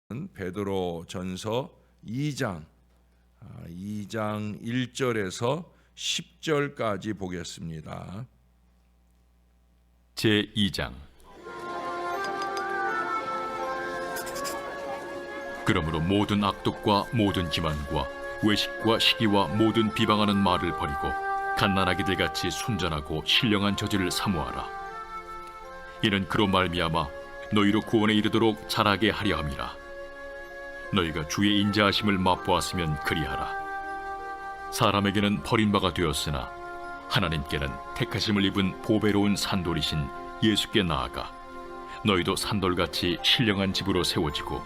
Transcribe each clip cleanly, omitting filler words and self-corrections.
베드로전서 2장 1절에서 10절까지 보겠습니다. 제2장. 그러므로 모든 악독과 모든 기만과 외식과 시기와 모든 비방하는 말을 버리고 갓난아기들 같이 순전하고 신령한 저지를 사모하라. 이는 그로 말미암아 너희로 구원에 이르도록 자라게 하려 함이라. 너희가 주의 인자하심을 맛보았으면 그리하라. 사람에게는 버림바가 되었으나 하나님께는 택하심을 입은 보배로운 산돌이신 예수께 나아가 너희도 산돌같이 신령한 집으로 세워지고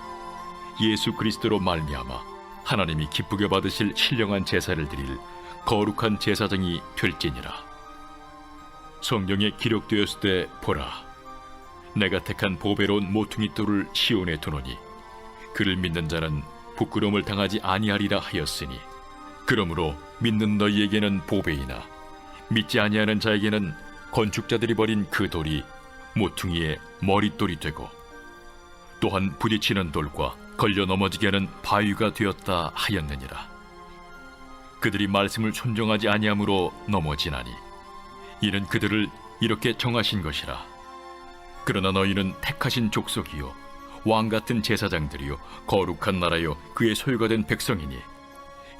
예수 그리스도로 말미암아 하나님이 기쁘게 받으실 신령한 제사를 드릴 거룩한 제사장이 될지니라. 성경에 기록되었을 때 보라, 내가 택한 보배로운 모퉁이 돌을 시온에 두노니 그를 믿는 자는 부끄러움을 당하지 아니하리라 하였으니, 그러므로 믿는 너희에게는 보배이나 믿지 아니하는 자에게는 건축자들이 버린 그 돌이 모퉁이의 머릿돌이 되고 또한 부딪히는 돌과 걸려 넘어지게 하는 바위가 되었다 하였느니라. 그들이 말씀을 순종하지 아니함으로 넘어지나니 이는 그들을 이렇게 정하신 것이라. 그러나 너희는 택하신 족속이요 왕같은 제사장들이요 거룩한 나라요 그의 소유가 된 백성이니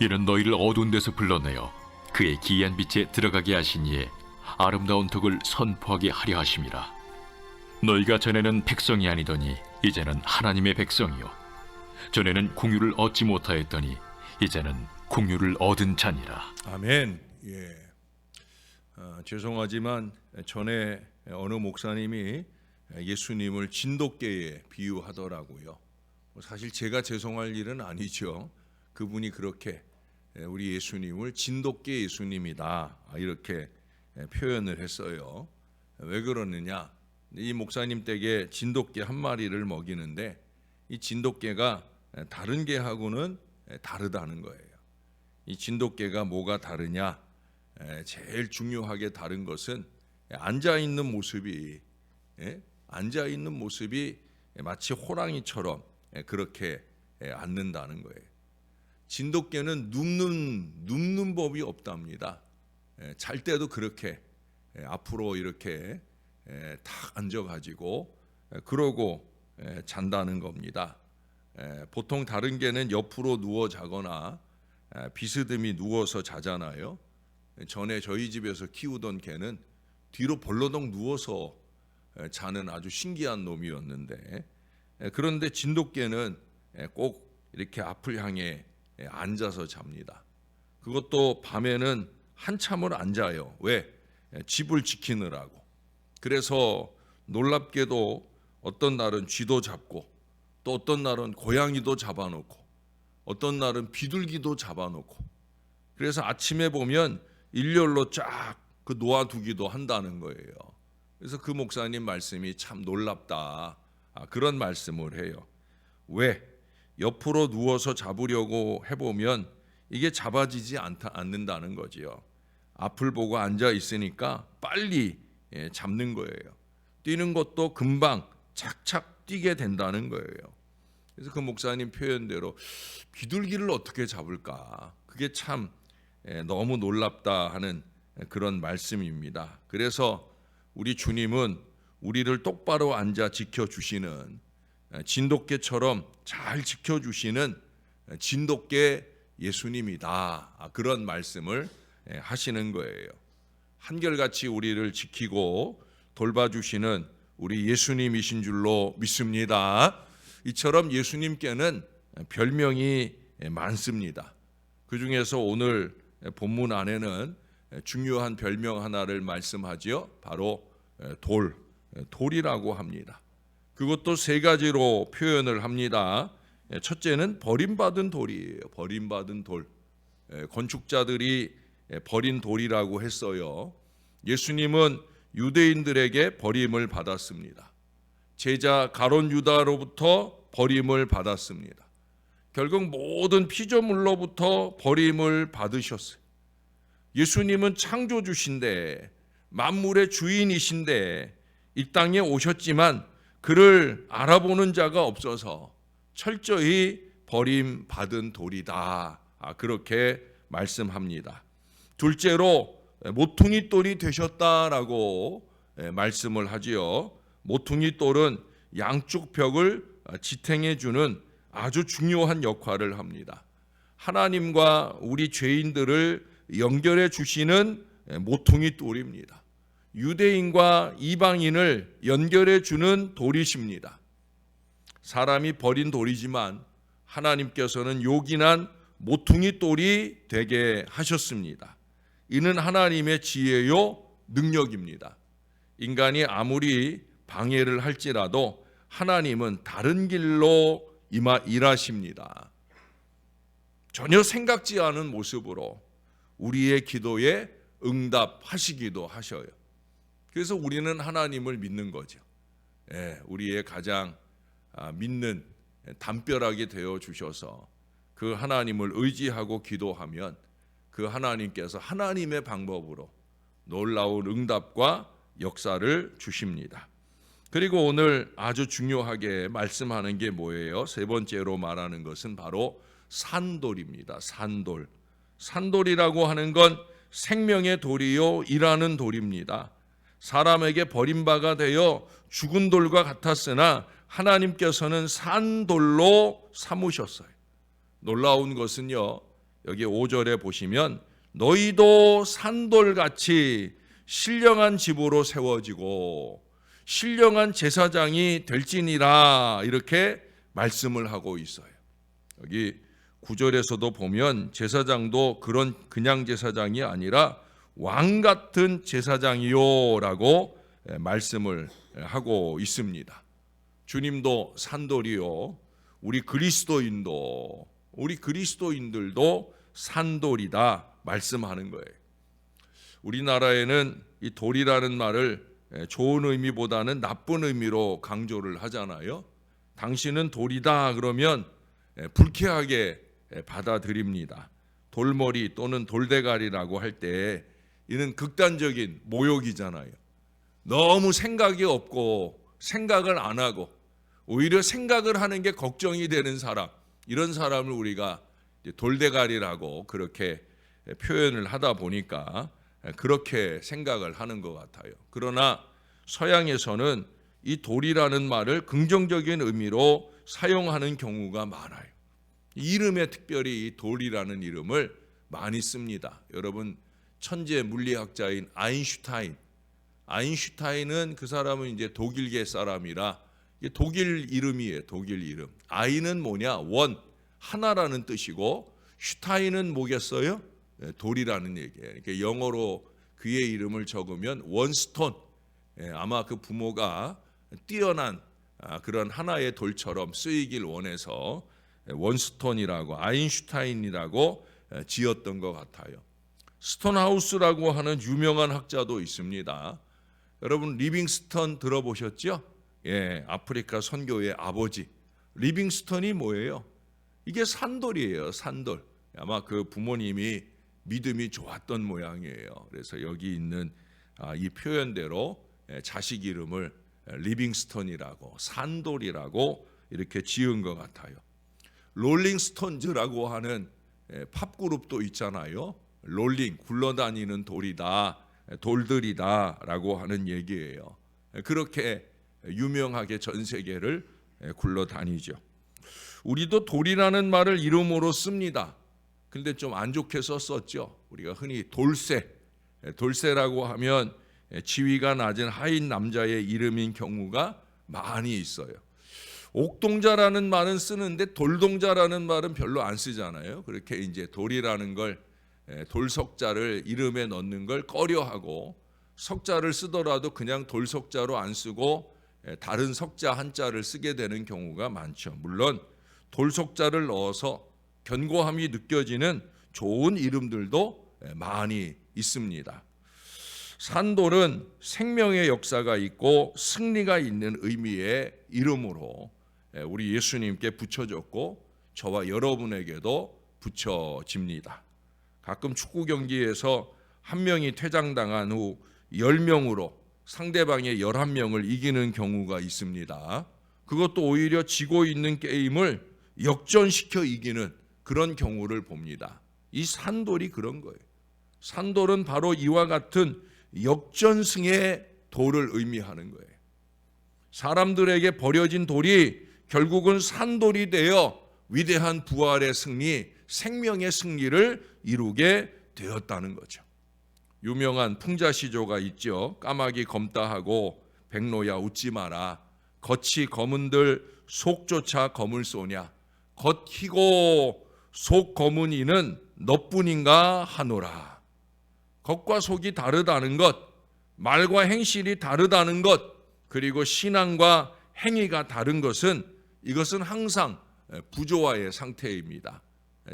이는 너희를 어두운 데서 불러내어 그의 기이한 빛에 들어가게 하신 이의 아름다운 덕을 선포하게 하려 하심이라. 너희가 전에는 백성이 아니더니 이제는 하나님의 백성이요 전에는 공유를 얻지 못하였더니 이제는 공유를 얻은 자니라. 아멘. 죄송하지만 전에 어느 목사님이 예수님을 진돗개에 비유하더라고요. 사실 제가 죄송할 일은 아니죠. 그분이 그렇게 우리 예수님을 진돗개 예수님이다 이렇게 표현을 했어요. 왜 그러느냐? 이 목사님 댁에 진돗개 한 마리를 먹이는데 이 진돗개가 다른 개하고는 다르다는 거예요. 이 진돗개가 뭐가 다르냐? 제일 중요하게 다른 것은 앉아 있는 모습이 마치 호랑이처럼 그렇게 앉는다는 거예요. 진돗개는 눕는 법이 없답니다. 잘 때도 그렇게 앞으로 이렇게 탁 앉아가지고 그러고 잔다는 겁니다. 보통 다른 개는 옆으로 누워 자거나 비스듬히 누워서 자잖아요. 전에 저희 집에서 키우던 개는 뒤로 벌러덩 누워서 자는 아주 신기한 놈이었는데, 그런데 진돗개는 꼭 이렇게 앞을 향해 앉아서 잡니다. 그것도 밤에는 한참을 앉아요. 왜? 집을 지키느라고. 그래서 놀랍게도 어떤 날은 쥐도 잡고 또 어떤 날은 고양이도 잡아놓고 어떤 날은 비둘기도 잡아놓고, 그래서 아침에 보면 일렬로 쫙 그 놓아두기도 한다는 거예요. 그래서 그 목사님 말씀이 참 놀랍다 그런 말씀을 해요. 왜? 옆으로 누워서 잡으려고 해보면 이게 잡아지지 않는다는 거지요. 앞을 보고 앉아 있으니까 빨리 잡는 거예요. 뛰는 것도 금방 착착 뛰게 된다는 거예요. 그래서 그 목사님 표현대로 비둘기를 어떻게 잡을까? 그게 참 너무 놀랍다 하는 그런 말씀입니다. 그래서 우리 주님은 우리를 똑바로 앉아 지켜주시는, 진돗개처럼 잘 지켜주시는 진돗개 예수님이다 그런 말씀을 하시는 거예요. 한결같이 우리를 지키고 돌봐주시는 우리 예수님이신 줄로 믿습니다. 이처럼 예수님께는 별명이 많습니다. 그 중에서 오늘 본문 안에는 중요한 별명 하나를 말씀하지요. 바로 돌이라고 합니다. 그것도 세 가지로 표현을 합니다. 첫째는 버림받은 돌이에요. 버림받은 돌. 건축자들이 버린 돌이라고 했어요. 예수님은 유대인들에게 버림을 받았습니다. 제자 가룟 유다로부터 버림을 받았습니다. 결국 모든 피조물로부터 버림을 받으셨어요. 예수님은 창조주신데 만물의 주인이신데 이 땅에 오셨지만 그를 알아보는 자가 없어서 철저히 버림받은 돌이다. 그렇게 말씀합니다. 둘째로 모퉁이 돌이 되셨다라고 말씀을 하지요. 모퉁이 돌은 양쪽 벽을 지탱해 주는 아주 중요한 역할을 합니다. 하나님과 우리 죄인들을 연결해 주시는 모퉁이 돌입니다. 유대인과 이방인을 연결해 주는 돌이십니다. 사람이 버린 돌이지만 하나님께서는 요긴한 모퉁이 돌이 되게 하셨습니다. 이는 하나님의 지혜요 능력입니다. 인간이 아무리 방해를 할지라도 하나님은 다른 길로 일하십니다. 전혀 생각지 않은 모습으로 우리의 기도에 응답하시기도 하셔요. 그래서 우리는 하나님을 믿는 거죠. 우리의 가장 믿는 담벼락이 되어 주셔서 그 하나님을 의지하고 기도하면 그 하나님께서 하나님의 방법으로 놀라운 응답과 역사를 주십니다. 그리고 오늘 아주 중요하게 말씀하는 게 뭐예요? 세 번째로 말하는 것은 바로 산돌입니다. 산돌. 산돌이라고 하는 건 생명의 돌이요 일하는 돌입니다. 사람에게 버림바가 되어 죽은 돌과 같았으나 하나님께서는 산돌로 삼으셨어요. 놀라운 것은요, 여기 5절에 보시면 너희도 산돌같이 신령한 집으로 세워지고 신령한 제사장이 될지니라 이렇게 말씀을 하고 있어요. 여기 9절에서도 보면 제사장도 그냥 제사장이 아니라 왕 같은 제사장이요 라고 말씀을 하고 있습니다. 주님도 산돌이요, 우리 그리스도인들도 산돌이다 말씀하는 거예요. 우리나라에는 이 돌이라는 말을 좋은 의미보다는 나쁜 의미로 강조를 하잖아요. 당신은 돌이다 그러면 불쾌하게 받아들입니다. 돌머리 또는 돌대가리라고 할 때 이는 극단적인 모욕이잖아요. 너무 생각이 없고 생각을 안 하고 오히려 생각을 하는 게 걱정이 되는 사람, 이런 사람을 우리가 돌대가리라고 그렇게 표현을 하다 보니까 그렇게 생각을 하는 것 같아요. 그러나 서양에서는 이 돌이라는 말을 긍정적인 의미로 사용하는 경우가 많아요. 이름에 특별히 이 돌이라는 이름을 많이 씁니다. 여러분, 천재 물리학자인 아인슈타인은 그 사람은 이제 독일계 사람이라 독일 이름이에요. 독일 이름. 아인은 뭐냐? 원, 하나라는 뜻이고, 슈타인은 뭐겠어요? 돌이라는 얘기예요. 그러니까 영어로 그의 이름을 적으면 원스톤. 아마 그 부모가 뛰어난 그런 하나의 돌처럼 쓰이길 원해서 원스톤이라고, 아인슈타인이라고 지었던 것 같아요. 스톤하우스라고 하는 유명한 학자도 있습니다. 여러분, 리빙스턴 들어보셨죠? 아프리카 선교의 아버지. 리빙스턴이 뭐예요? 이게 산돌이에요. 산돌. 아마 그 부모님이 믿음이 좋았던 모양이에요. 그래서 여기 있는 이 표현대로 자식 이름을 리빙스턴이라고, 산돌이라고 이렇게 지은 것 같아요. 롤링스톤즈라고 하는 팝그룹도 있잖아요. 롤링, 굴러다니는 돌이다, 돌들이다 라고 하는 얘기예요. 그렇게 유명하게 전 세계를 굴러다니죠. 우리도 돌이라는 말을 이름으로 씁니다. 근데 좀 안 좋게 썼었죠. 우리가 흔히 돌쇠라고 하면 지위가 낮은 하인 남자의 이름인 경우가 많이 있어요. 옥동자라는 말은 쓰는데 돌동자라는 말은 별로 안 쓰잖아요. 그렇게 이제 돌이라는 걸, 돌석자를 이름에 넣는 걸 꺼려하고, 석자를 쓰더라도 그냥 돌석자로 안 쓰고 다른 석자 한자를 쓰게 되는 경우가 많죠. 물론 돌석자를 넣어서 견고함이 느껴지는 좋은 이름들도 많이 있습니다. 산돌은 생명의 역사가 있고 승리가 있는 의미의 이름으로 우리 예수님께 붙여졌고 저와 여러분에게도 붙여집니다. 가끔 축구 경기에서 한 명이 퇴장당한 후 10명으로 상대방의 11명을 이기는 경우가 있습니다. 그것도 오히려 지고 있는 게임을 역전시켜 이기는 그런 경우를 봅니다. 이 산돌이 그런 거예요. 산돌은 바로 이와 같은 역전승의 돌을 의미하는 거예요. 사람들에게 버려진 돌이 결국은 산돌이 되어 위대한 부활의 승리, 생명의 승리를 이루게 되었다는 거죠. 유명한 풍자시조가 있죠. 까마귀 검다 하고 백로야 웃지 마라. 겉이 검은들 속조차 검을 쏘냐. 겉 희고 속 검은 이는 너뿐인가 하노라. 겉과 속이 다르다는 것, 말과 행실이 다르다는 것, 그리고 신앙과 행위가 다른 것은 이것은 항상 부조화의 상태입니다.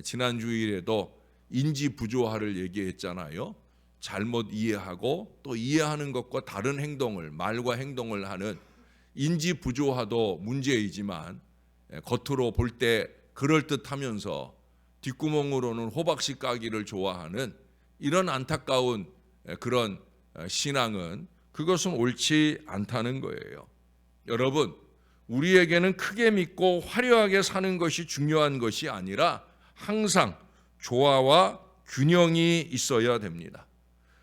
지난 주일에도 인지 부조화를 얘기했잖아요. 잘못 이해하고 또 이해하는 것과 다른 행동을, 말과 행동을 하는 인지 부조화도 문제이지만 겉으로 볼 때 그럴듯하면서 뒷구멍으로는 호박씨 까기를 좋아하는 이런 안타까운 그런 신앙은 그것은 옳지 않다는 거예요. 여러분, 우리에게는 크게 믿고 화려하게 사는 것이 중요한 것이 아니라 항상 조화와 균형이 있어야 됩니다.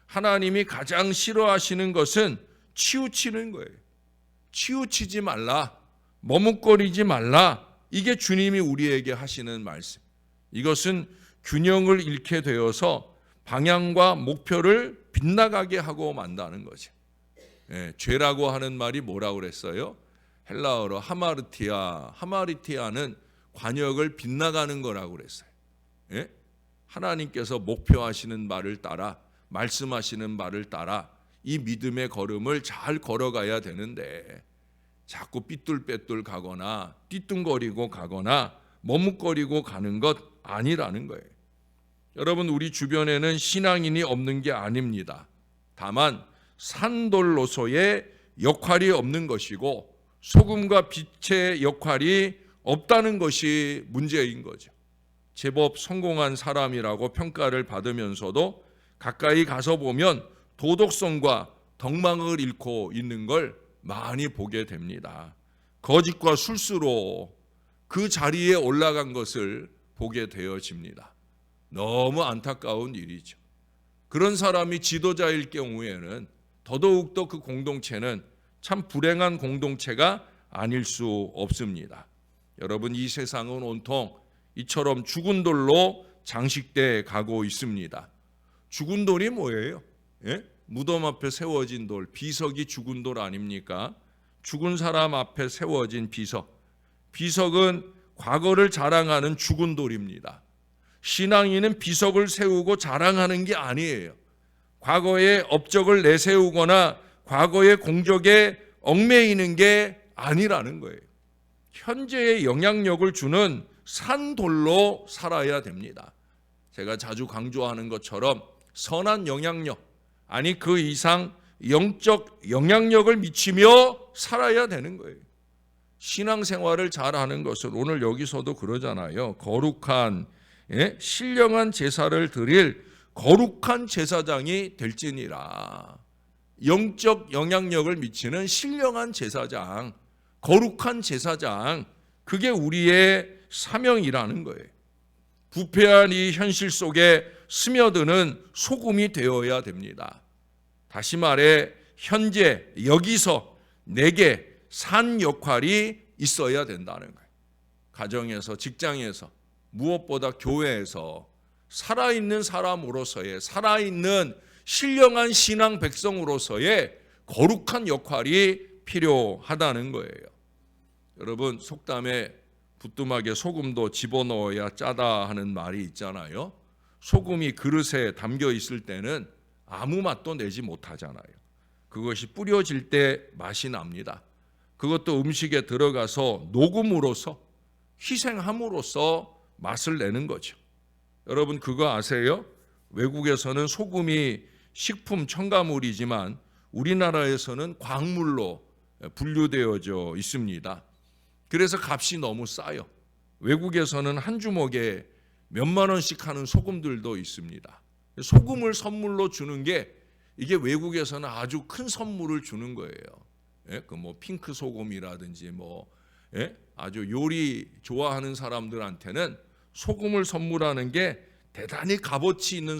하나님이 가장 싫어하시는 것은 치우치는 거예요. 치우치지 말라, 머뭇거리지 말라. 이게 주님이 우리에게 하시는 말씀. 이것은 균형을 잃게 되어서 방향과 목표를 빗나가게 하고 만다는 거죠. 죄라고 하는 말이 뭐라고 그랬어요? 헬라어로 하마르티아. 하마르티아는 관역을 빗나가는 거라고 그랬어요. 하나님께서 목표하시는 말을 따라, 말씀하시는 말을 따라 이 믿음의 걸음을 잘 걸어가야 되는데 자꾸 삐뚤빼뚤 가거나 띠뚱거리고 가거나 머뭇거리고 가는 것 아니라는 거예요. 여러분, 우리 주변에는 신앙인이 없는 게 아닙니다. 다만 산돌로서의 역할이 없는 것이고 소금과 빛의 역할이 없다는 것이 문제인 거죠. 제법 성공한 사람이라고 평가를 받으면서도 가까이 가서 보면 도덕성과 덕망을 잃고 있는 걸 많이 보게 됩니다. 거짓과 술수로 그 자리에 올라간 것을 보게 되어집니다. 너무 안타까운 일이죠. 그런 사람이 지도자일 경우에는 더더욱더 그 공동체는 참 불행한 공동체가 아닐 수 없습니다. 여러분, 이 세상은 온통 이처럼 죽은 돌로 장식돼 가고 있습니다. 죽은 돌이 뭐예요? 무덤 앞에 세워진 돌, 비석이 죽은 돌 아닙니까? 죽은 사람 앞에 세워진 비석. 비석은 과거를 자랑하는 죽은 돌입니다. 신앙인은 비석을 세우고 자랑하는 게 아니에요. 과거의 업적을 내세우거나 과거의 공적에 얽매이는 게 아니라는 거예요. 현재의 영향력을 주는 산돌로 살아야 됩니다. 제가 자주 강조하는 것처럼 선한 영향력, 아니 그 이상 영적 영향력을 미치며 살아야 되는 거예요. 신앙생활을 잘하는 것은 오늘 여기서도 그러잖아요. 거룩한 신령한 제사를 드릴 거룩한 제사장이 될지니라. 영적 영향력을 미치는 신령한 제사장, 거룩한 제사장, 그게 우리의 사명이라는 거예요. 부패한 이 현실 속에 스며드는 소금이 되어야 됩니다. 다시 말해 현재 여기서 내게 산 역할이 있어야 된다는 거예요. 가정에서, 직장에서, 무엇보다 교회에서 살아있는 사람으로서의, 살아있는 신령한 신앙 백성으로서의 거룩한 역할이 필요하다는 거예요. 여러분, 속담에 부뚜막에 소금도 집어넣어야 짜다 하는 말이 있잖아요. 소금이 그릇에 담겨 있을 때는 아무 맛도 내지 못하잖아요. 그것이 뿌려질 때 맛이 납니다. 그것도 음식에 들어가서 녹음으로써, 희생함으로써 맛을 내는 거죠. 여러분, 그거 아세요? 외국에서는 소금이 식품 첨가물이지만 우리나라에서는 광물로 분류되어져 있습니다. 그래서 값이 너무 싸요. 외국에서는 한 주먹에 몇만 원씩 하는 소금들도 있습니다. 소금을 선물로 주는 게, 이게 외국에서는 아주 큰 선물을 주는 거예요. 그 뭐 핑크 소금이라든지 뭐 아주 요리 좋아하는 사람들한테는 소금을 선물하는 게 대단히 값어치 있는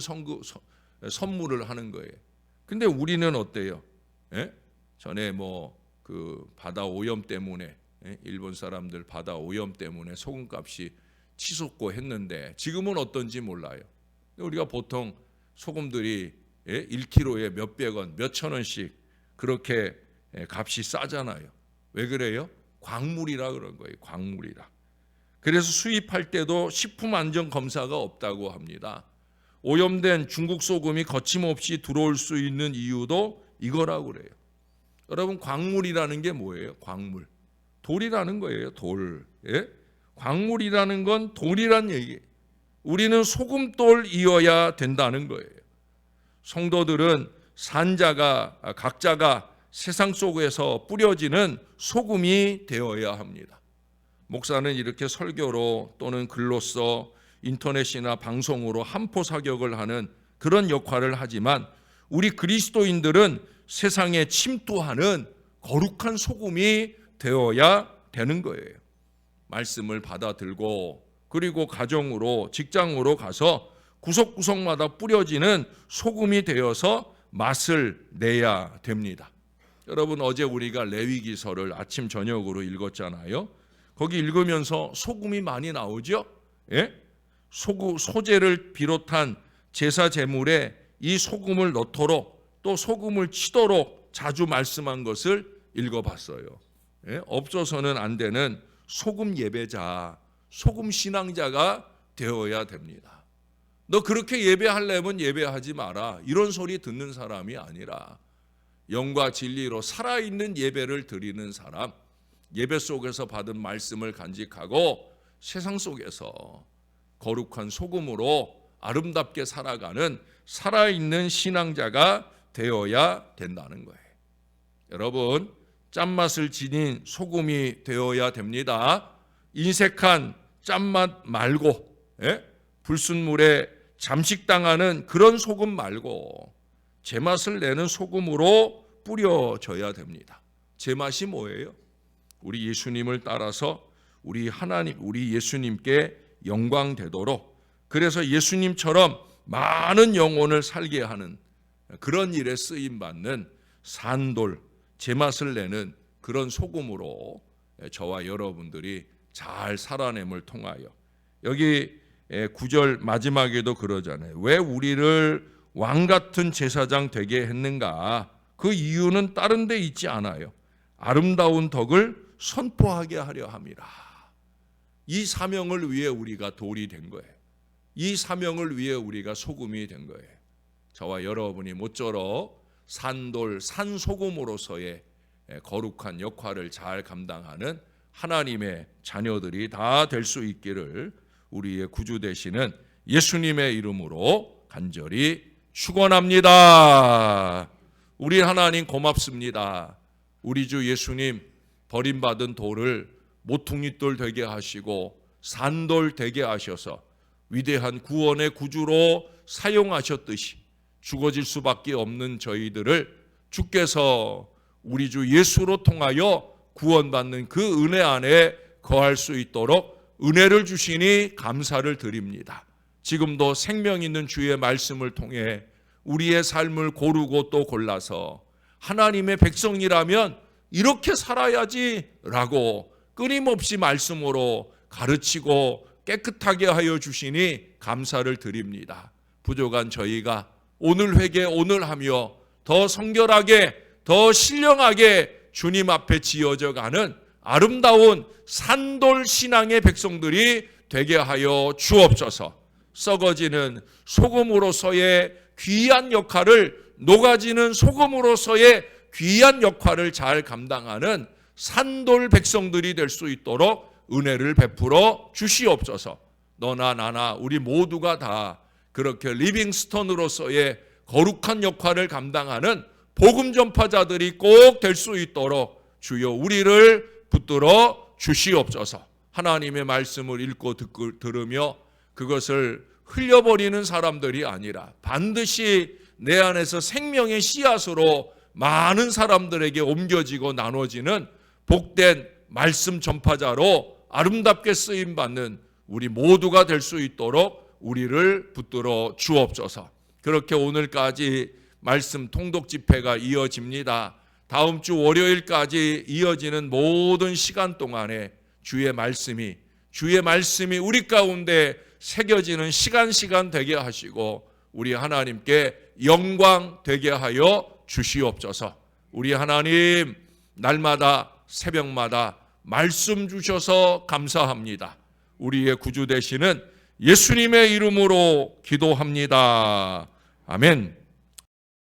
선물을 하는 거예요. 근데 우리는 어때요? 전에 그 바다 오염 때문에 일본 사람들 바다 오염 때문에 소금값이 치솟고 했는데 지금은 어떤지 몰라요. 우리가 보통 소금들이 1kg에 몇백 원, 몇천 원씩 그렇게 값이 싸잖아요. 왜 그래요? 광물이라 그런 거예요. 광물이라. 그래서 수입할 때도 식품안전검사가 없다고 합니다. 오염된 중국 소금이 거침없이 들어올 수 있는 이유도 이거라고 그래요. 여러분, 광물이라는 게 뭐예요? 광물. 돌이라는 거예요. 돌. 광물이라는 건 돌이란 얘기예요. 우리는 소금돌이어야 된다는 거예요. 성도들은 각자가 세상 속에서 뿌려지는 소금이 되어야 합니다. 목사는 이렇게 설교로 또는 글로써 인터넷이나 방송으로 한포 사격을 하는 그런 역할을 하지만 우리 그리스도인들은 세상에 침투하는 거룩한 소금이 되어야 되는 거예요. 말씀을 받아들고 그리고 가정으로 직장으로 가서 구석구석마다 뿌려지는 소금이 되어서 맛을 내야 됩니다. 여러분, 어제 우리가 레위기서를 아침 저녁으로 읽었잖아요. 거기 읽으면서 소금이 많이 나오죠? 소재를 비롯한 제사 제물에 이 소금을 넣도록 또 소금을 치도록 자주 말씀한 것을 읽어봤어요. 없어서는 안 되는 소금 예배자, 소금 신앙자가 되어야 됩니다. 너 그렇게 예배하려면 예배하지 마라, 이런 소리 듣는 사람이 아니라 영과 진리로 살아있는 예배를 드리는 사람, 예배 속에서 받은 말씀을 간직하고 세상 속에서 거룩한 소금으로 아름답게 살아가는 살아있는 신앙자가 되어야 된다는 거예요. 여러분, 짠맛을 지닌 소금이 되어야 됩니다. 인색한 짠맛 말고, 불순물에 잠식당하는 그런 소금 말고 제맛을 내는 소금으로 뿌려져야 됩니다. 제맛이 뭐예요? 우리 예수님을 따라서 우리 예수님께 영광 되도록, 그래서 예수님처럼 많은 영혼을 살게 하는 그런 일에 쓰임 받는 산돌, 제맛을 내는 그런 소금으로 저와 여러분들이 잘 살아냄을 통하여, 여기 9절 마지막에도 그러잖아요. 왜 우리를 왕 같은 제사장 되게 했는가? 그 이유는 다른 데 있지 않아요. 아름다운 덕을 선포하게 하려 함이라. 이 사명을 위해 우리가 돌이 된 거예요. 이 사명을 위해 우리가 소금이 된 거예요. 저와 여러분이 모쪼록 산돌, 산소금으로서의 거룩한 역할을 잘 감당하는 하나님의 자녀들이 다 될 수 있기를 우리의 구주 되시는 예수님의 이름으로 간절히 축원합니다. 우리 하나님 고맙습니다. 우리 주 예수님 버림받은 돌을 모퉁이돌 되게 하시고 산돌 되게 하셔서 위대한 구원의 구주로 사용하셨듯이 죽어질 수밖에 없는 저희들을 주께서 우리 주 예수로 통하여 구원받는 그 은혜 안에 거할 수 있도록 은혜를 주시니 감사를 드립니다. 지금도 생명 있는 주의 말씀을 통해 우리의 삶을 고르고 또 골라서 하나님의 백성이라면 이렇게 살아야지라고 끊임없이 말씀으로 가르치고 깨끗하게 하여 주시니 감사를 드립니다. 부족한 저희가 오늘 회개 오늘 하며 더 성결하게 더 신령하게 주님 앞에 지어져 가는 아름다운 산돌 신앙의 백성들이 되게 하여 주옵소서. 썩어지는 소금으로서의 귀한 역할을, 녹아지는 소금으로서의 귀한 역할을 잘 감당하는 산돌 백성들이 될 수 있도록 은혜를 베풀어 주시옵소서. 너나 나나 우리 모두가 다 그렇게 리빙스턴으로서의 거룩한 역할을 감당하는 복음 전파자들이 꼭 될 수 있도록 주여 우리를 붙들어 주시옵소서. 하나님의 말씀을 읽고 들으며 그것을 흘려버리는 사람들이 아니라 반드시 내 안에서 생명의 씨앗으로 많은 사람들에게 옮겨지고 나눠지는 복된 말씀 전파자로 아름답게 쓰임 받는 우리 모두가 될 수 있도록 우리를 붙들어 주옵소서. 그렇게 오늘까지 말씀 통독 집회가 이어집니다. 다음 주 월요일까지 이어지는 모든 시간 동안에 주의 말씀이 우리 가운데 새겨지는 시간 되게 하시고 우리 하나님께 영광 되게 하여 주시옵소서. 우리 하나님, 날마다 새벽마다 말씀 주셔서 감사합니다. 우리의 구주 되시는 예수님의 이름으로 기도합니다. 아멘.